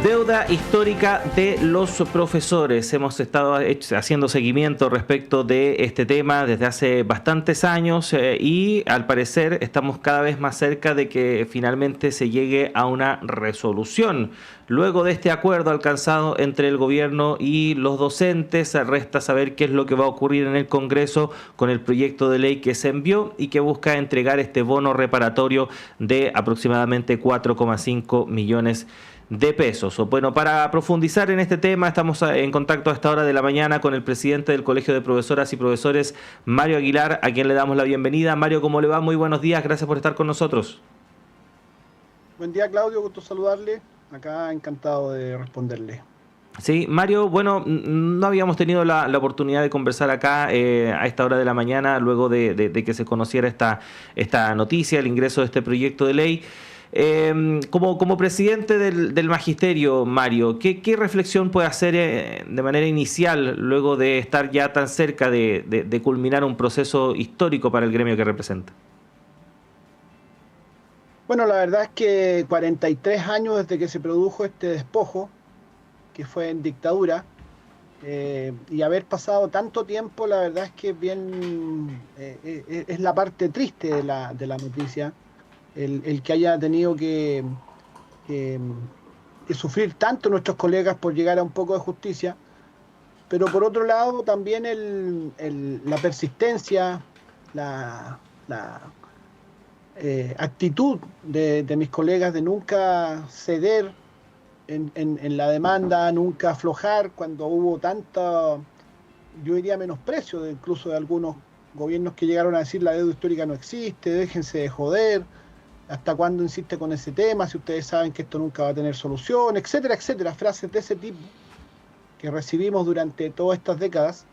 Deuda histórica de los profesores. Hemos estado haciendo seguimiento respecto de este tema desde hace bastantes años y al parecer estamos cada vez más cerca de que finalmente se llegue a una resolución. Luego de este acuerdo alcanzado entre el gobierno y los docentes, resta saber qué es lo que va a ocurrir en el Congreso con el proyecto de ley que se envió y que busca entregar este bono reparatorio de aproximadamente 4,5 millones de pesos. Bueno, para profundizar en este tema, estamos en contacto a esta hora de la mañana con el presidente del Colegio de Profesoras y Profesores, Mario Aguilar, a quien le damos la bienvenida. Mario, ¿cómo le va? Muy buenos días, gracias por estar con nosotros. Buen día, Claudio, gusto saludarle. Acá encantado de responderle. Sí, Mario, bueno, no habíamos tenido la oportunidad de conversar acá a esta hora de la mañana, luego de que se conociera esta noticia, el ingreso de este proyecto de ley. Como presidente del magisterio, Mario, ¿qué reflexión puede hacer de manera inicial luego de estar ya tan cerca de culminar un proceso histórico para el gremio que representa? Bueno, la verdad es que 43 años desde que se produjo este despojo, que fue en dictadura, y haber pasado tanto tiempo, la verdad es que es la parte triste de la noticia, el que haya tenido que sufrir tanto nuestros colegas por llegar a un poco de justicia, pero por otro lado también la persistencia, la actitud de mis colegas de nunca ceder en la demanda, nunca aflojar cuando hubo tanta, yo diría, menosprecio incluso de algunos gobiernos que llegaron a decir la deuda histórica no existe, déjense de joder, hasta cuándo insiste con ese tema, si ustedes saben que esto nunca va a tener solución, etcétera, etcétera, frases de ese tipo que recibimos durante todas estas décadas.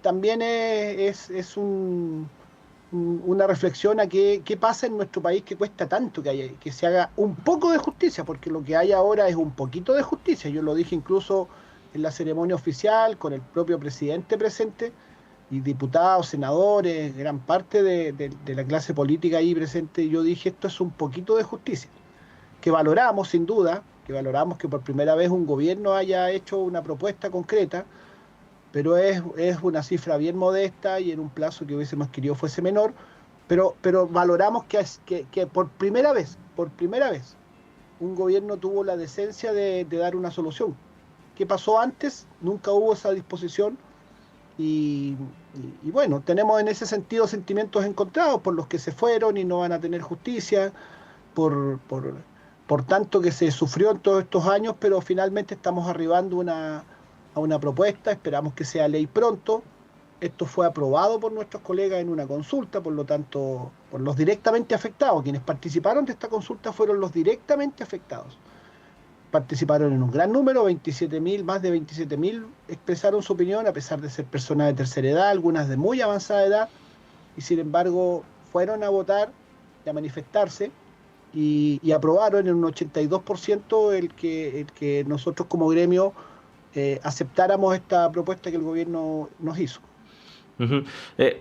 También es una reflexión a qué pasa en nuestro país que cuesta tanto que se haga un poco de justicia, porque lo que hay ahora es un poquito de justicia. Yo lo dije incluso en la ceremonia oficial, con el propio presidente presente, y diputados, senadores, gran parte de la clase política ahí presente. Yo dije, esto es un poquito de justicia, que valoramos sin duda, que valoramos que por primera vez un gobierno haya hecho una propuesta concreta, pero es una cifra bien modesta y en un plazo que hubiésemos querido fuese menor, pero valoramos que por primera vez, un gobierno tuvo la decencia de dar una solución. ¿Qué pasó antes? Nunca hubo esa disposición y bueno, tenemos en ese sentido sentimientos encontrados por los que se fueron y no van a tener justicia, por tanto que se sufrió en todos estos años, pero finalmente estamos arribando a una propuesta, esperamos que sea ley pronto. Esto fue aprobado por nuestros colegas en una consulta, por lo tanto, por los directamente afectados. Quienes participaron de esta consulta fueron los directamente afectados. Participaron en un gran número, 27.000, más de 27.000 expresaron su opinión, a pesar de ser personas de tercera edad, algunas de muy avanzada edad, y sin embargo fueron a votar y a manifestarse, y aprobaron en un 82% el que nosotros como gremio aceptáramos esta propuesta que el gobierno nos hizo.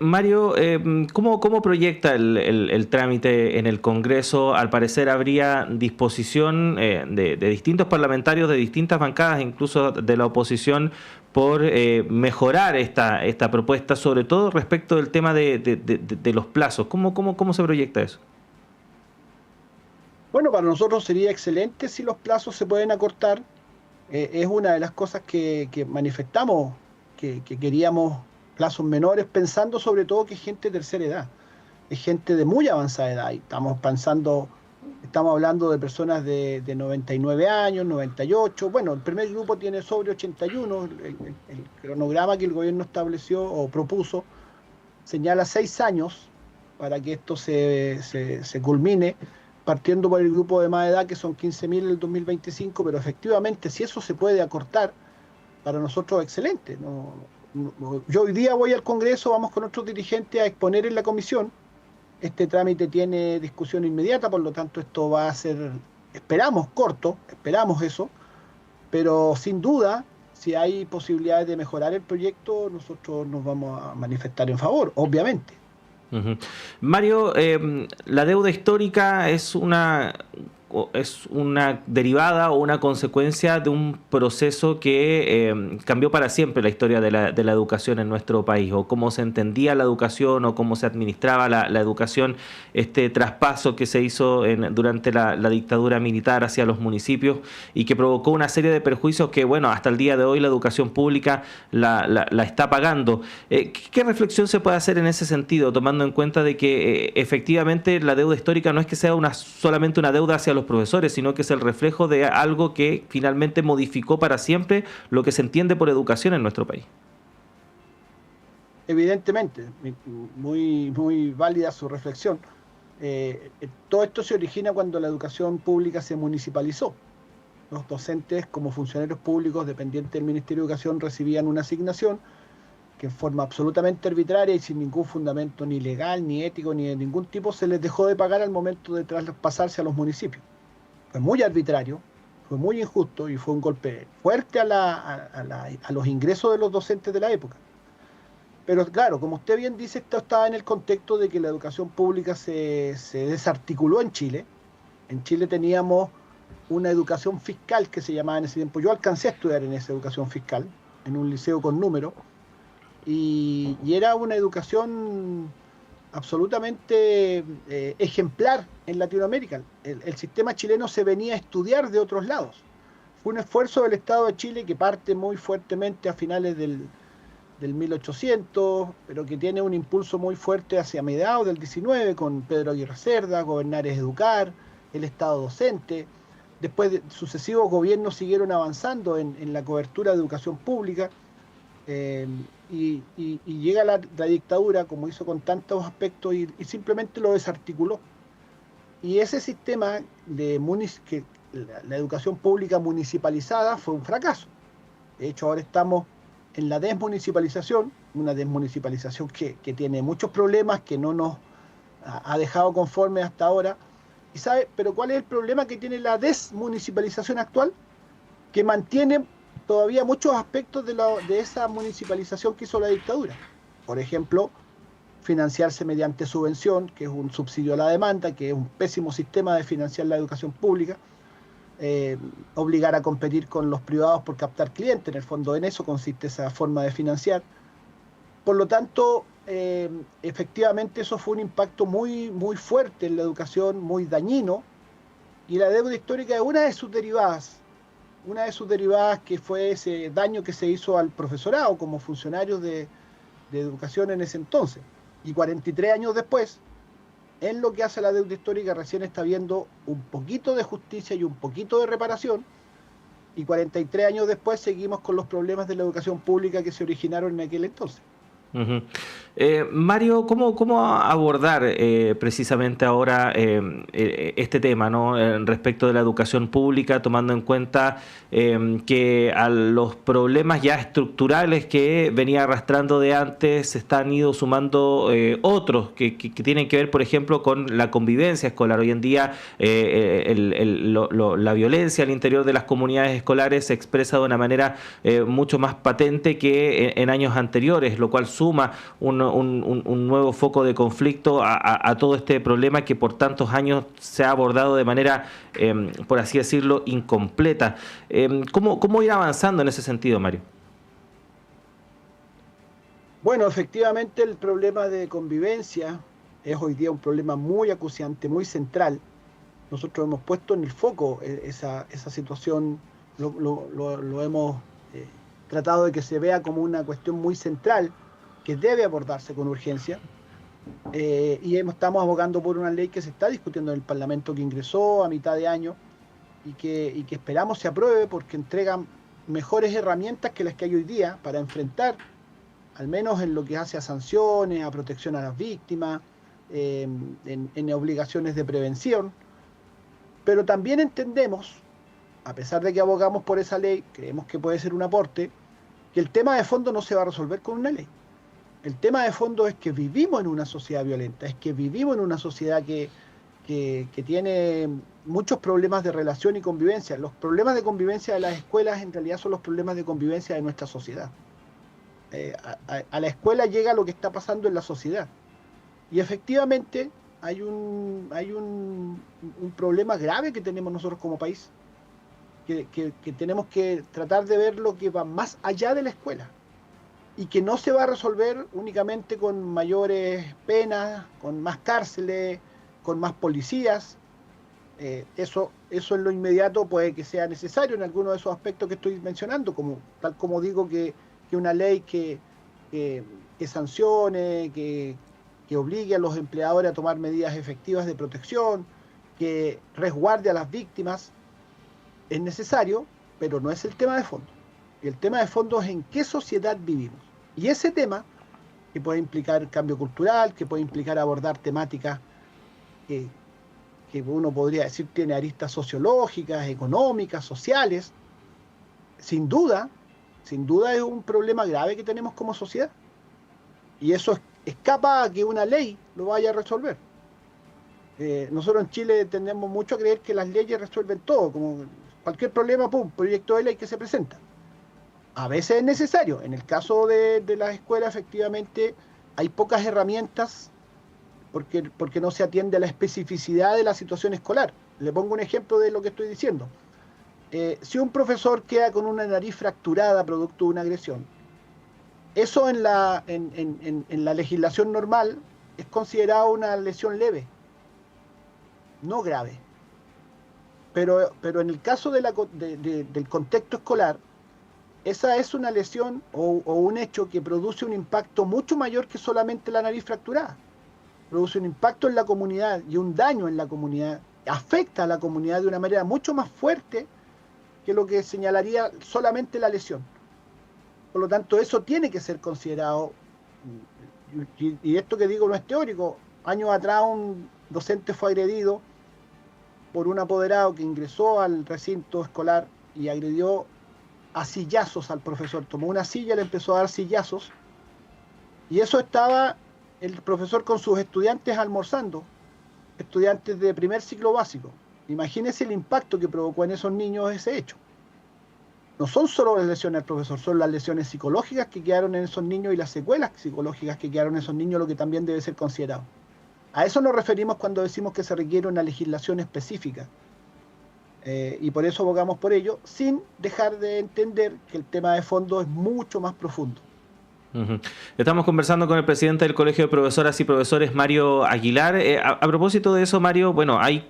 Mario, ¿cómo proyecta el trámite en el Congreso? Al parecer habría disposición de distintos parlamentarios, de distintas bancadas, incluso de la oposición, por mejorar esta propuesta, sobre todo respecto del tema de los plazos. ¿Cómo se proyecta eso? Bueno, para nosotros sería excelente si los plazos se pueden acortar. Es una de las cosas que manifestamos, que queríamos plazos menores, pensando sobre todo que es gente de tercera edad, es gente de muy avanzada edad, y estamos hablando de personas de 99 años, 98, bueno, el primer grupo tiene sobre 81, el cronograma que el gobierno estableció o propuso señala 6 años para que esto se culmine, partiendo por el grupo de más edad, que son 15.000 en el 2025, pero efectivamente, si eso se puede acortar, para nosotros excelente. Yo hoy día voy al Congreso, vamos con otros dirigentes a exponer en la comisión. Este trámite tiene discusión inmediata, por lo tanto esto va a ser, esperamos, corto, esperamos eso, pero sin duda, si hay posibilidades de mejorar el proyecto, nosotros nos vamos a manifestar en favor, obviamente. Mario, la deuda histórica es una es una derivada o una consecuencia de un proceso que cambió para siempre la historia de la educación en nuestro país, o cómo se entendía la educación o cómo se administraba la educación, este traspaso que se hizo durante la dictadura militar hacia los municipios y que provocó una serie de perjuicios que, bueno, hasta el día de hoy la educación pública la está pagando. ¿Qué reflexión se puede hacer en ese sentido, tomando en cuenta de que efectivamente la deuda histórica no es que sea solamente una deuda hacia los profesores, sino que es el reflejo de algo que finalmente modificó para siempre lo que se entiende por educación en nuestro país? Evidentemente, muy válida su reflexión. Todo esto se origina cuando la educación pública se municipalizó. Los docentes, como funcionarios públicos dependientes del Ministerio de Educación, recibían una asignación que en forma absolutamente arbitraria y sin ningún fundamento ni legal, ni ético, ni de ningún tipo, se les dejó de pagar al momento de traspasarse a los municipios. Fue muy arbitrario, fue muy injusto y fue un golpe fuerte a los ingresos de los docentes de la época. Pero claro, como usted bien dice, esto estaba en el contexto de que la educación pública se desarticuló en Chile. En Chile teníamos una educación fiscal que se llamaba en ese tiempo. Yo alcancé a estudiar en esa educación fiscal, en un liceo con número, y era una educación absolutamente ejemplar en Latinoamérica. El sistema chileno se venía a estudiar de otros lados. Fue un esfuerzo del Estado de Chile que parte muy fuertemente a finales del 1800, pero que tiene un impulso muy fuerte hacia mediados del 19, con Pedro Aguirre Cerda, Gobernar es Educar, el Estado docente. Después sucesivos gobiernos siguieron avanzando en la cobertura de educación pública, y llega la dictadura, como hizo con tantos aspectos, y simplemente lo desarticuló. Y ese sistema que la educación pública municipalizada fue un fracaso. De hecho, ahora estamos en la desmunicipalización, una desmunicipalización que tiene muchos problemas, que no nos ha dejado conformes hasta ahora. ¿Y sabe? Pero ¿cuál es el problema que tiene la desmunicipalización actual? Que mantiene todavía muchos aspectos de esa municipalización que hizo la dictadura. Por ejemplo, financiarse mediante subvención, que es un subsidio a la demanda, que es un pésimo sistema de financiar la educación pública. Obligar a competir con los privados por captar clientes, en el fondo en eso consiste esa forma de financiar. Por lo tanto, efectivamente eso fue un impacto muy fuerte en la educación, muy dañino, y la deuda histórica es una de sus derivadas que fue ese daño que se hizo al profesorado como funcionarios de educación en ese entonces. Y 43 años después, en lo que hace a la deuda histórica, recién está viendo un poquito de justicia y un poquito de reparación, y 43 años después seguimos con los problemas de la educación pública que se originaron en aquel entonces. Uh-huh. Mario, ¿cómo abordar precisamente ahora este tema, ¿no? Respecto de la educación pública, tomando en cuenta que a los problemas ya estructurales que venía arrastrando de antes se están ido sumando otros que tienen que ver, por ejemplo, con la convivencia escolar? Hoy en día la violencia al interior de las comunidades escolares se expresa de una manera mucho más patente que en años anteriores, lo cual suma un nuevo foco de conflicto a todo este problema que por tantos años se ha abordado de manera, por así decirlo, incompleta. ¿Cómo ir avanzando en ese sentido, Mario? Bueno, efectivamente el problema de convivencia es hoy día un problema muy acuciante, muy central. Nosotros hemos puesto en el foco esa situación, lo hemos tratado de que se vea como una cuestión muy central que debe abordarse con urgencia, y estamos abogando por una ley que se está discutiendo en el Parlamento, que ingresó a mitad de año y que esperamos se apruebe, porque entrega mejores herramientas que las que hay hoy día para enfrentar, al menos en lo que hace a sanciones, a protección a las víctimas, en obligaciones de prevención. Pero también entendemos, a pesar de que abogamos por esa ley, creemos que puede ser un aporte, que el tema de fondo no se va a resolver con una ley. El tema de fondo es que vivimos en una sociedad violenta, es que vivimos en una sociedad que tiene muchos problemas de relación y convivencia. Los problemas de convivencia de las escuelas en realidad son los problemas de convivencia de nuestra sociedad. A la escuela llega lo que está pasando en la sociedad. Y efectivamente hay un un problema grave que tenemos nosotros como país, que tenemos que tratar de ver lo que va más allá de la escuela y que no se va a resolver únicamente con mayores penas, con más cárceles, con más policías. Eso en lo inmediato puede que sea necesario en algunos de esos aspectos que estoy mencionando, tal como digo que una ley que sancione, que obligue a los empleadores a tomar medidas efectivas de protección, que resguarde a las víctimas, es necesario, pero no es el tema de fondo. El tema de fondo es en qué sociedad vivimos. Y ese tema, que puede implicar cambio cultural, que puede implicar abordar temáticas que uno podría decir tiene aristas sociológicas, económicas, sociales, sin duda es un problema grave que tenemos como sociedad. Y eso escapa a que una ley lo vaya a resolver. Nosotros en Chile tendemos mucho a creer que las leyes resuelven todo, como cualquier problema, pum, proyecto de ley que se presenta. A veces es necesario. En el caso de las escuelas, efectivamente, hay pocas herramientas porque no se atiende a la especificidad de la situación escolar. Le pongo un ejemplo de lo que estoy diciendo. Si un profesor queda con una nariz fracturada producto de una agresión, eso en la legislación normal es considerado una lesión leve, no grave. Pero en el caso del contexto escolar, esa es una lesión o un hecho que produce un impacto mucho mayor que solamente la nariz fracturada. Produce un impacto en la comunidad y un daño en la comunidad, afecta a la comunidad de una manera mucho más fuerte que lo que señalaría solamente la lesión. Por lo tanto, eso tiene que ser considerado, y esto que digo no es teórico. Años atrás un docente fue agredido por un apoderado que ingresó al recinto escolar y agredió a sillazos al profesor. Tomó una silla, le empezó a dar sillazos, y eso estaba el profesor con sus estudiantes almorzando, estudiantes de primer ciclo básico. Imagínense el impacto que provocó en esos niños ese hecho. No son solo las lesiones del profesor, son las lesiones psicológicas que quedaron en esos niños y las secuelas psicológicas que quedaron en esos niños, lo que también debe ser considerado. A eso nos referimos cuando decimos que se requiere una legislación específica. Y por eso abogamos por ello, sin dejar de entender que el tema de fondo es mucho más profundo. Estamos conversando con el presidente del Colegio de Profesoras y Profesores, Mario Aguilar. A propósito de eso, Mario, bueno, hay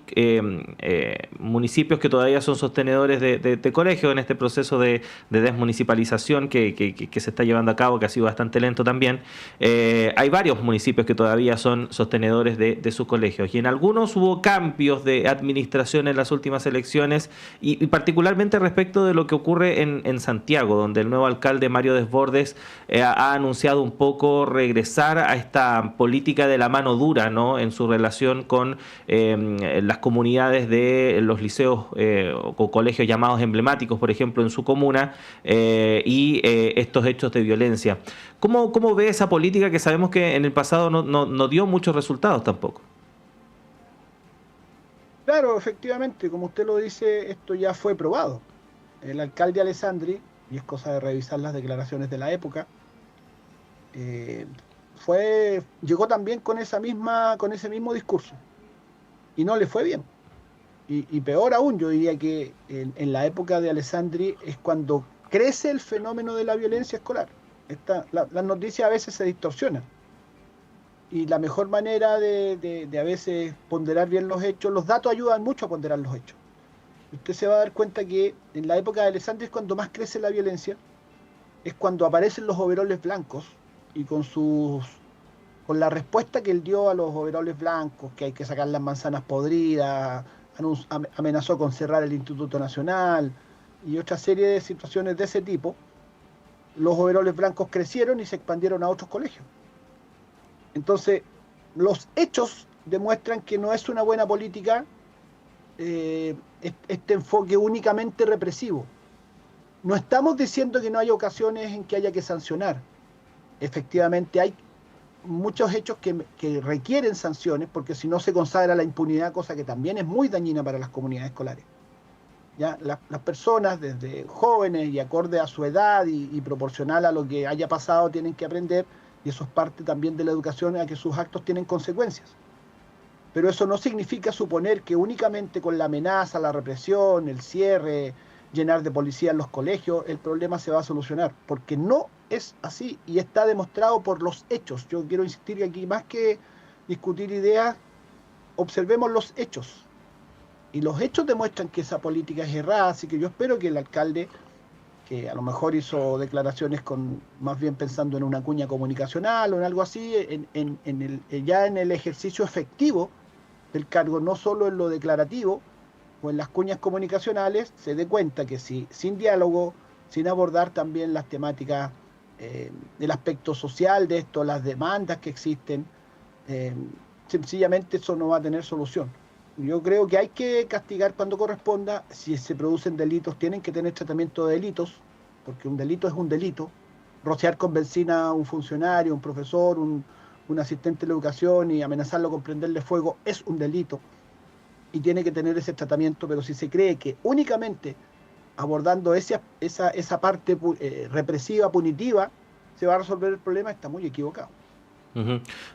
municipios que todavía son sostenedores de colegios en este proceso de desmunicipalización que se está llevando a cabo, que ha sido bastante lento también. Hay varios municipios que todavía son sostenedores de sus colegios, y en algunos hubo cambios de administración en las últimas elecciones, y particularmente respecto de lo que ocurre en Santiago, donde el nuevo alcalde Mario Desbordes ha anunciado un poco regresar a esta política de la mano dura, ¿no?, en su relación con las comunidades de los liceos o colegios llamados emblemáticos, por ejemplo, en su comuna, y estos hechos de violencia. ¿Cómo ve esa política que sabemos que en el pasado no dio muchos resultados tampoco? Claro, efectivamente, como usted lo dice, esto ya fue probado. El alcalde Alessandri, y es cosa de revisar las declaraciones de la época, llegó también con ese mismo discurso y no le fue bien, y peor aún, yo diría que en la época de Alessandri es cuando crece el fenómeno de la violencia escolar. Las noticias a veces se distorsionan, y la mejor manera de a veces ponderar bien los hechos, los datos ayudan mucho a ponderar los hechos. Usted se va a dar cuenta que en la época de Alessandri es cuando más crece la violencia, es cuando aparecen los overoles blancos, y con la respuesta que él dio a los overoles blancos, que hay que sacar las manzanas podridas, amenazó con cerrar el Instituto Nacional y otra serie de situaciones de ese tipo, los overoles blancos crecieron y se expandieron a otros colegios. Entonces, los hechos demuestran que no es una buena política este enfoque únicamente represivo. No estamos diciendo que no haya ocasiones en que haya que sancionar. Efectivamente hay muchos hechos que requieren sanciones, porque si no se consagra la impunidad, cosa que también es muy dañina para las comunidades escolares. ¿Ya? Las personas, desde jóvenes y acorde a su edad y proporcional a lo que haya pasado, tienen que aprender, y eso es parte también de la educación, a que sus actos tienen consecuencias. pero eso no significa suponer que únicamente con la amenaza, la represión, el cierre, llenar de policías los colegios, el problema se va a solucionar, porque no es así y está demostrado por los hechos. Yo quiero insistir que aquí, más que discutir ideas, observemos los hechos. Y los hechos demuestran que esa política es errada, así que yo espero que el alcalde, que a lo mejor hizo declaraciones más bien pensando en una cuña comunicacional o en algo así, ya en el ejercicio efectivo del cargo, no solo en lo declarativo o en las cuñas comunicacionales, se dé cuenta que sin diálogo, sin abordar también las temáticas, el aspecto social de esto, las demandas que existen, sencillamente eso no va a tener solución. Yo creo que hay que castigar cuando corresponda. Si se producen delitos, tienen que tener tratamiento de delitos, porque un delito es un delito. Rociar con benzina a un funcionario, un profesor, un asistente de la educación y amenazarlo con prenderle fuego es un delito y tiene que tener ese tratamiento, pero si se cree que únicamente abordando esa parte represiva, punitiva, se va a resolver el problema, está muy equivocado.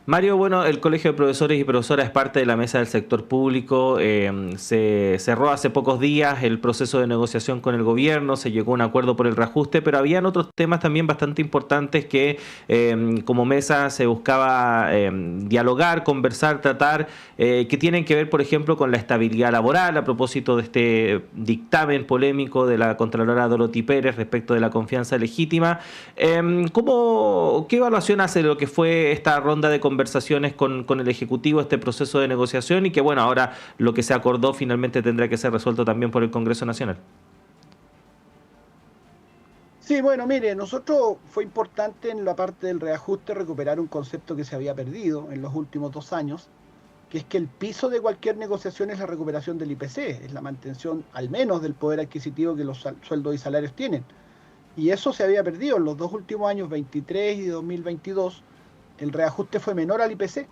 Mario, bueno, el Colegio de Profesores y Profesoras es parte de la mesa del sector público. Se cerró hace pocos días el proceso de negociación con el gobierno, se llegó a un acuerdo por el reajuste, pero habían otros temas también bastante importantes que como mesa se buscaba dialogar, conversar, tratar, que tienen que ver, por ejemplo, con la estabilidad laboral, a propósito de este dictamen polémico de la Contralora Dorothy Pérez respecto de la confianza legítima. ¿Qué evaluación hace de lo que fue esta ronda de conversaciones con el Ejecutivo, este proceso de negociación, y que bueno, ahora lo que se acordó finalmente tendrá que ser resuelto también por el Congreso Nacional? Sí, bueno, mire, nosotros fue importante en la parte del reajuste recuperar un concepto que se había perdido en los últimos 2 años, que es que el piso de cualquier negociación es la recuperación del IPC, es la mantención al menos del poder adquisitivo que los sueldos y salarios tienen. Y eso se había perdido en los 2 últimos años, 23 y 2022. El reajuste fue menor al IPC.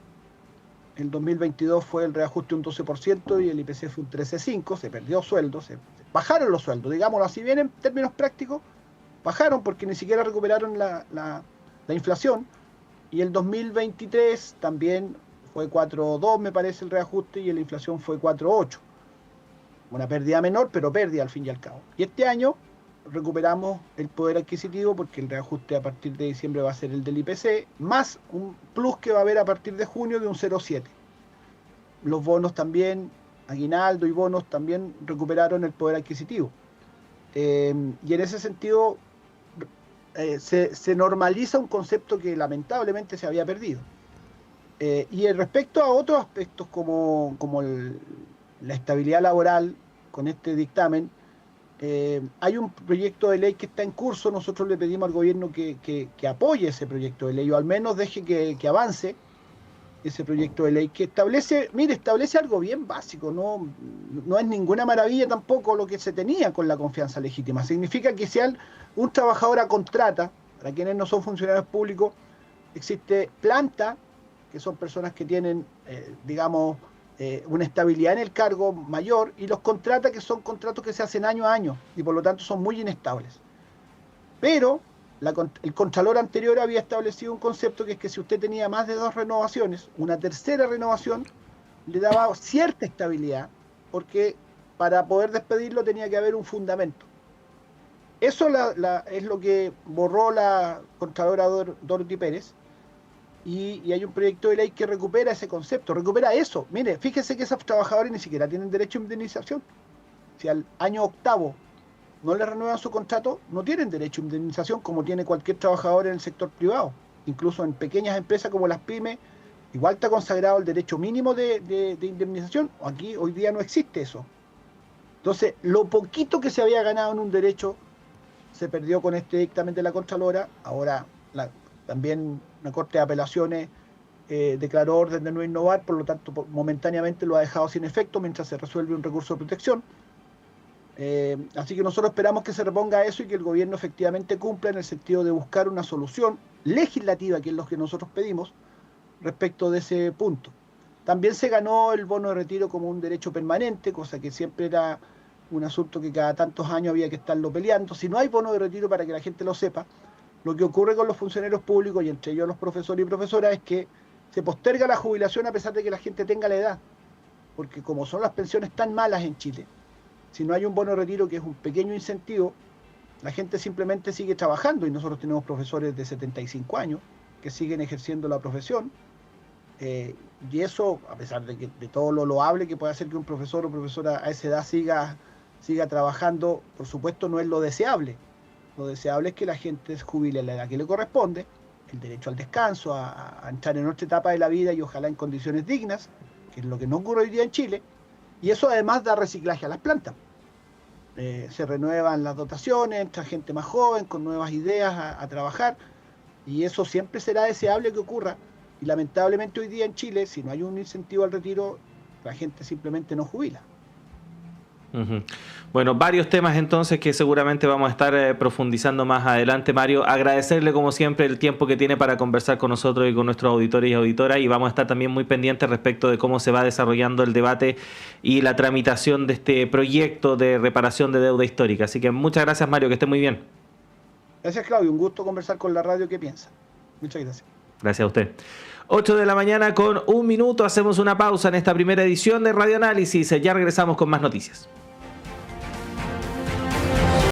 En 2022 fue el reajuste un 12% y el IPC fue un 13,5%. Se perdió sueldo, se bajaron los sueldos, digámoslo así bien en términos prácticos, bajaron porque ni siquiera recuperaron la inflación. Y el 2023 también fue 4,2 me parece el reajuste y la inflación fue 4,8. Una pérdida menor, pero pérdida al fin y al cabo. Y este año recuperamos el poder adquisitivo porque el reajuste a partir de diciembre va a ser el del IPC, más un plus que va a haber a partir de junio de un 0,7. Los bonos también, aguinaldo y bonos también recuperaron el poder adquisitivo. Y en ese sentido se normaliza un concepto que lamentablemente se había perdido. Y respecto a otros aspectos como la estabilidad laboral con este dictamen, hay un proyecto de ley que está en curso. Nosotros le pedimos al gobierno que apoye ese proyecto de ley, o al menos deje que avance ese proyecto de ley, que establece algo bien básico, no es ninguna maravilla tampoco lo que se tenía con la confianza legítima. Significa que si un trabajador a contrata, para quienes no son funcionarios públicos, existe planta, que son personas que tienen, una estabilidad en el cargo mayor, y los contrata, que son contratos que se hacen año a año y por lo tanto son muy inestables. Pero el Contralor anterior había establecido un concepto que es que si usted tenía más de 2 renovaciones, una tercera renovación le daba cierta estabilidad, porque para poder despedirlo tenía que haber un fundamento. Eso es lo que borró la Contralora Dorothy Pérez. Y hay un proyecto de ley que recupera ese concepto, recupera eso. Mire, fíjese que esos trabajadores ni siquiera tienen derecho a indemnización. Si al año 8º no le renuevan su contrato, no tienen derecho a indemnización como tiene cualquier trabajador en el sector privado. Incluso en pequeñas empresas como las pymes, igual está consagrado el derecho mínimo de indemnización. Aquí hoy día no existe eso. Entonces, lo poquito que se había ganado en un derecho se perdió con este dictamen de la Contralora. Ahora también una Corte de Apelaciones declaró orden de no innovar, por lo tanto momentáneamente lo ha dejado sin efecto mientras se resuelve un recurso de protección. Así que nosotros esperamos que se reponga eso y que el gobierno efectivamente cumpla en el sentido de buscar una solución legislativa, que es lo que nosotros pedimos respecto de ese punto. También se ganó el bono de retiro como un derecho permanente, cosa que siempre era un asunto que cada tantos años había que estarlo peleando. Si no hay bono de retiro, para que la gente lo sepa, lo que ocurre con los funcionarios públicos, y entre ellos los profesores y profesoras, es que se posterga la jubilación a pesar de que la gente tenga la edad. porque como son las pensiones tan malas en Chile, si no hay un bono de retiro que es un pequeño incentivo, la gente simplemente sigue trabajando, y nosotros tenemos profesores de 75 años que siguen ejerciendo la profesión, y eso, a pesar de todo lo loable que puede hacer que un profesor o profesora a esa edad siga trabajando, por supuesto no es lo deseable. Lo deseable es que la gente se jubile a la edad que le corresponde, el derecho al descanso, a entrar en otra etapa de la vida y ojalá en condiciones dignas, que es lo que no ocurre hoy día en Chile, y eso además da reciclaje a las plantas. Se renuevan las dotaciones, entra gente más joven con nuevas ideas a trabajar, y eso siempre será deseable que ocurra, y lamentablemente hoy día en Chile, si no hay un incentivo al retiro, la gente simplemente no jubila. Bueno, varios temas entonces que seguramente vamos a estar profundizando más adelante, Mario. Agradecerle como siempre el tiempo que tiene para conversar con nosotros y con nuestros auditores y auditoras, y vamos a estar también muy pendientes respecto de cómo se va desarrollando el debate y la tramitación de este proyecto de reparación de deuda histórica. Así que muchas gracias, Mario, que esté muy bien. Gracias, Claudio, un gusto conversar con la radio. ¿Qué piensa? Muchas gracias. Gracias a usted. 8 de la mañana con 1 minuto, hacemos una pausa en esta primera edición de Radio Análisis. Ya regresamos con más noticias.